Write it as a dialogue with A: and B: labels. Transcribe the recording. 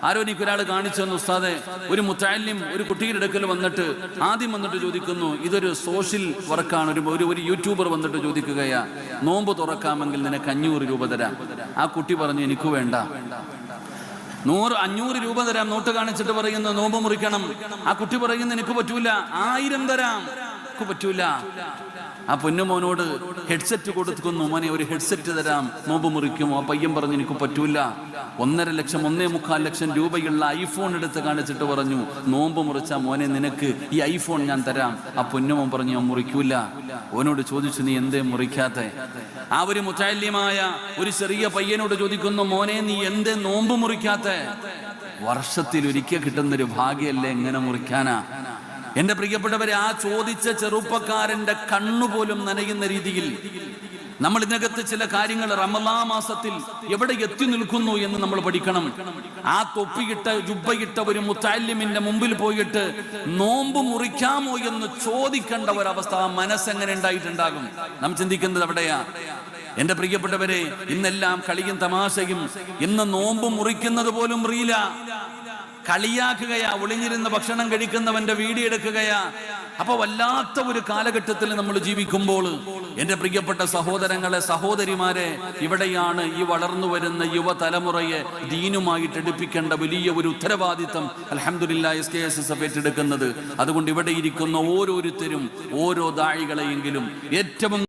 A: ആരോ എനിക്കൊരാൾ കാണിച്ചു തന്നു, ഉസ്താദെ, ഒരു മുത്തഅല്ലിം ഒരു കുട്ടിയുടെ അടുക്കൽ വന്നിട്ട് ആദ്യം വന്നിട്ട് ചോദിക്കുന്നു, ഇതൊരു സോഷ്യൽ വർക്കാണ്, ഒരു യൂട്യൂബർ വന്നിട്ട് ചോദിക്കുകയാ, നോമ്പ് തുറക്കാമെങ്കിൽ നിനക്ക് 500 രൂപ തരാം. ആ കുട്ടി പറഞ്ഞു, എനിക്ക് വേണ്ട. 500 രൂപ തരാം. നോട്ട് കാണിച്ചിട്ട് പറയുന്നു നോമ്പ് മുറിക്കണം. ആ കുട്ടി പറയുന്നു, എനിക്ക് പറ്റൂല, 1000 തരാം, എനിക്ക് പറ്റൂല. ആ പൊന്നുമോനോട് ഹെഡ്സെറ്റ് കൊടുക്കുന്നു, മോനെ ഒരു ഹെഡ്സെറ്റ് തരാം, നോമ്പ് മുറിക്കുമോ? ആ പയ്യൻ പറഞ്ഞു, എനിക്ക് പറ്റൂല. 1.5 ലക്ഷം 1.25 ലക്ഷം രൂപയുള്ള ഐഫോൺ എടുത്ത് കാണിച്ചിട്ട് പറഞ്ഞു, നോമ്പ് മുറിച്ച മോനെ നിനക്ക് ഈ ഐഫോൺ ഞാൻ തരാം. ആ പൊന്നുമോൻ പറഞ്ഞു, ഞാൻ മുറിക്കൂല. ഓനോട് ചോദിച്ചു, നീ എന്തേ മുറിക്കാത്ത? ആ ഒരു മുത്തഅല്ലിമായ ഒരു ചെറിയ പയ്യനോട് ചോദിക്കുന്നു, മോനെ നീ എന്തേ നോമ്പ് മുറിക്കാത്ത? വർഷത്തിൽ ഒരിക്കൽ കിട്ടുന്നൊരു ഭാഗ്യല്ലേ, എങ്ങനെ മുറിക്കാനാ? എന്റെ പ്രിയപ്പെട്ടവരെ, ആ ചോദിച്ച ചെറുപ്പക്കാരന്റെ കണ്ണുപോലും നനയുന്ന രീതിയിൽ നമ്മൾ ഇതിനകത്ത് ചില കാര്യങ്ങൾ റമളാൻ മാസത്തിൽ എവിടെ എത്തി നിൽക്കുന്നു എന്ന് നമ്മൾ പഠിക്കണം. ആ തൊപ്പിയിട്ട ജുബ്ബയിട്ട ഒരു മുത്തഅല്ലിമിന്റെ മുമ്പിൽ പോയിട്ട് നോമ്പ് മുറിക്കാമോ എന്ന് ചോദിക്കേണ്ട ഒരവസ്ഥ മനസ്സെങ്ങനെ ഉണ്ടായിട്ടുണ്ടാകും? നാം ചിന്തിക്കുന്നത് അവിടെയാ. എന്റെ പ്രിയപ്പെട്ടവരെ, ഇന്നെല്ലാം കളിയും തമാശയും. ഇന്ന് നോമ്പ് മുറിക്കുന്നത് പോലും റീല, കളിയാക്കുകയാ, ഒളിഞ്ഞിരുന്ന് ഭക്ഷണം കഴിക്കുന്നവന്റെ വീഡിയോ എടുക്കുകയാ. അപ്പൊ വല്ലാത്ത ഒരു കാലഘട്ടത്തിൽ നമ്മൾ ജീവിക്കുമ്പോൾ എന്റെ പ്രിയപ്പെട്ട സഹോദരങ്ങളെ, സഹോദരിമാരെ, ഇവിടെയാണ് ഈ വളർന്നു വരുന്ന യുവതലമുറയെ ദീനുമായിട്ട് എടുപ്പിക്കേണ്ട വലിയ ഒരു ഉത്തരവാദിത്തം അൽഹംദുലില്ലാഹ് SKSSF ഏറ്റെടുക്കുന്നത്. അതുകൊണ്ട് ഇവിടെ ഇരിക്കുന്ന ഓരോരുത്തരും ഓരോ ദാഴികളെയെങ്കിലും ഏറ്റവും